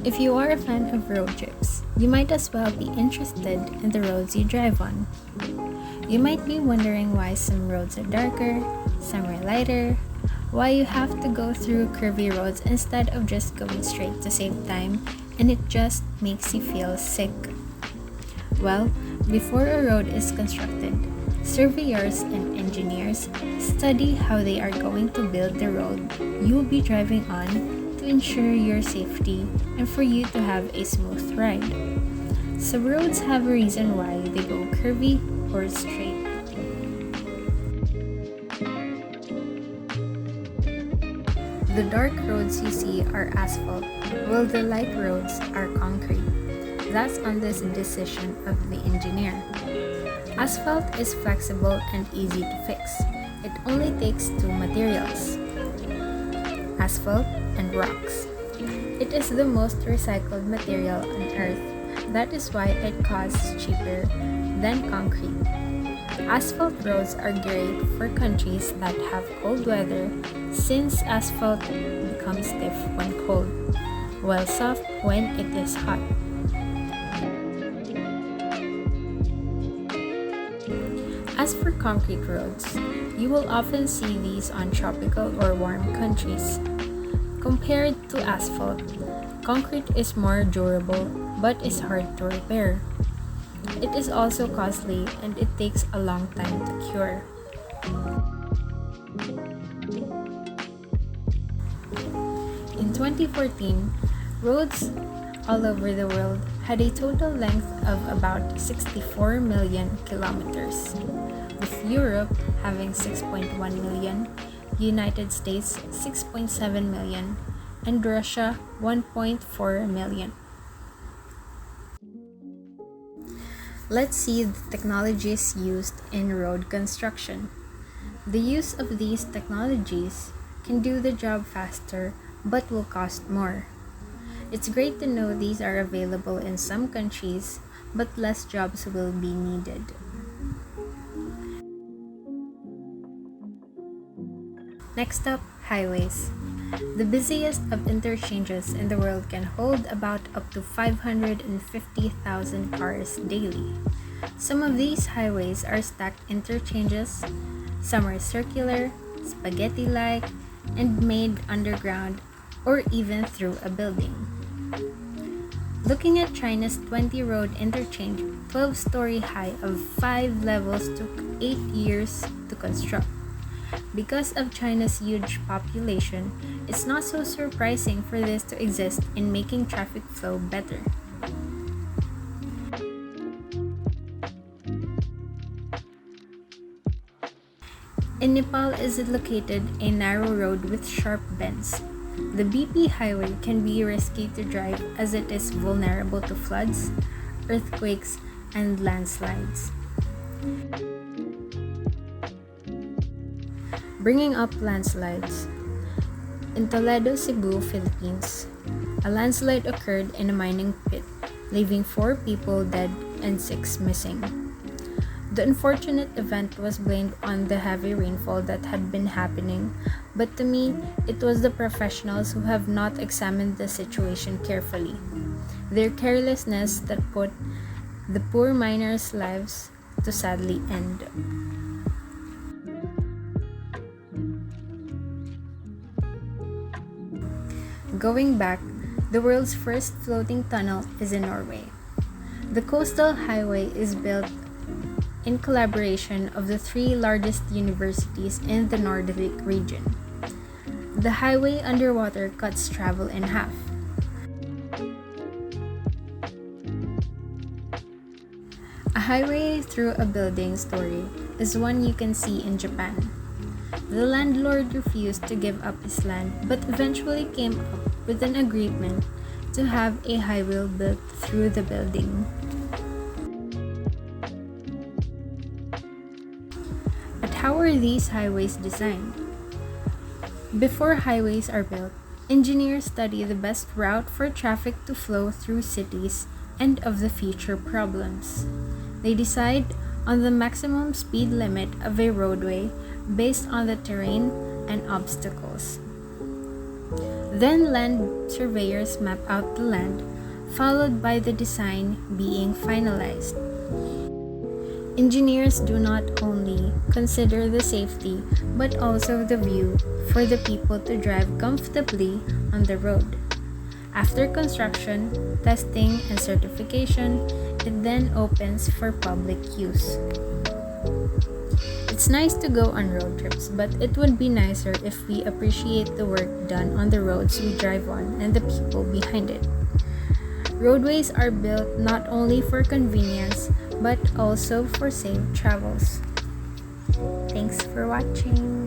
If you are a fan of road trips, you might as well be interested in the roads you drive on. You might be wondering why some roads are darker, some are lighter, why you have to go through curvy roads instead of just going straight to save time, and it just makes you feel sick. Well, before a road is constructed, surveyors and engineers study how they are going to build the road you will be driving on to ensure your safety and for you to have a smooth ride. Some roads have a reason why they go curvy or straight. The dark roads you see are asphalt, while the light roads are concrete. That's on this decision of the engineer. Asphalt is flexible and easy to fix. It only takes two materials, asphalt and rocks. It is the most recycled material on earth. That is why it costs cheaper than concrete. Asphalt roads are great for countries that have cold weather since asphalt becomes stiff when cold, while soft when it is hot. As for concrete roads, you will often see these on tropical or warm countries. Compared to asphalt, concrete is more durable but is hard to repair. It is also costly and it takes a long time to cure. In 2014, roads all over the world had a total length of about 64 million kilometers, with Europe having 6.1 million, United States 6.7 million, and Russia 1.4 million. Let's see the technologies used in road construction. The use of these technologies can do the job faster but will cost more. It's great to know these are available in some countries, but less jobs will be needed. Next up, highways. The busiest of interchanges in the world can hold about up to 550,000 cars daily. Some of these highways are stacked interchanges, some are circular, spaghetti-like, and made underground or even through a building. Looking at China's 20-road interchange, 12-story high of 5 levels took 8 years to construct. Because of China's huge population, it's not so surprising for this to exist in making traffic flow better. In Nepal is located a narrow road with sharp bends. The BP highway can be risky to drive as it is vulnerable to floods, earthquakes, and landslides. Bringing up landslides. In Toledo, Cebu, Philippines, a landslide occurred in a mining pit, leaving 4 people dead and 6 missing. The unfortunate event was blamed on the heavy rainfall that had been happening, but to me, it was the professionals who have not examined the situation carefully. Their carelessness that put the poor miners' lives to sadly end. Going back, the world's first floating tunnel is in Norway. The coastal highway is built in collaboration of the 3 largest universities in the Nordic region. The highway underwater cuts travel in half. A highway through a building story is one you can see in Japan. The landlord refused to give up his land but eventually came up with an agreement to have a highway built through the building. But how are these highways designed? Before highways are built, engineers study the best route for traffic to flow through cities and of the future problems. They decide on the maximum speed limit of a roadway based on the terrain and obstacles. Then land surveyors map out the land, followed by the design being finalized. Engineers do not only consider the safety but also the view for the people to drive comfortably on the road. After construction, testing, and certification, it then opens for public use. It's nice to go on road trips, but it would be nicer if we appreciate the work done on the roads we drive on and the people behind it. Roadways are built not only for convenience, but also for safe travels. Thanks for watching.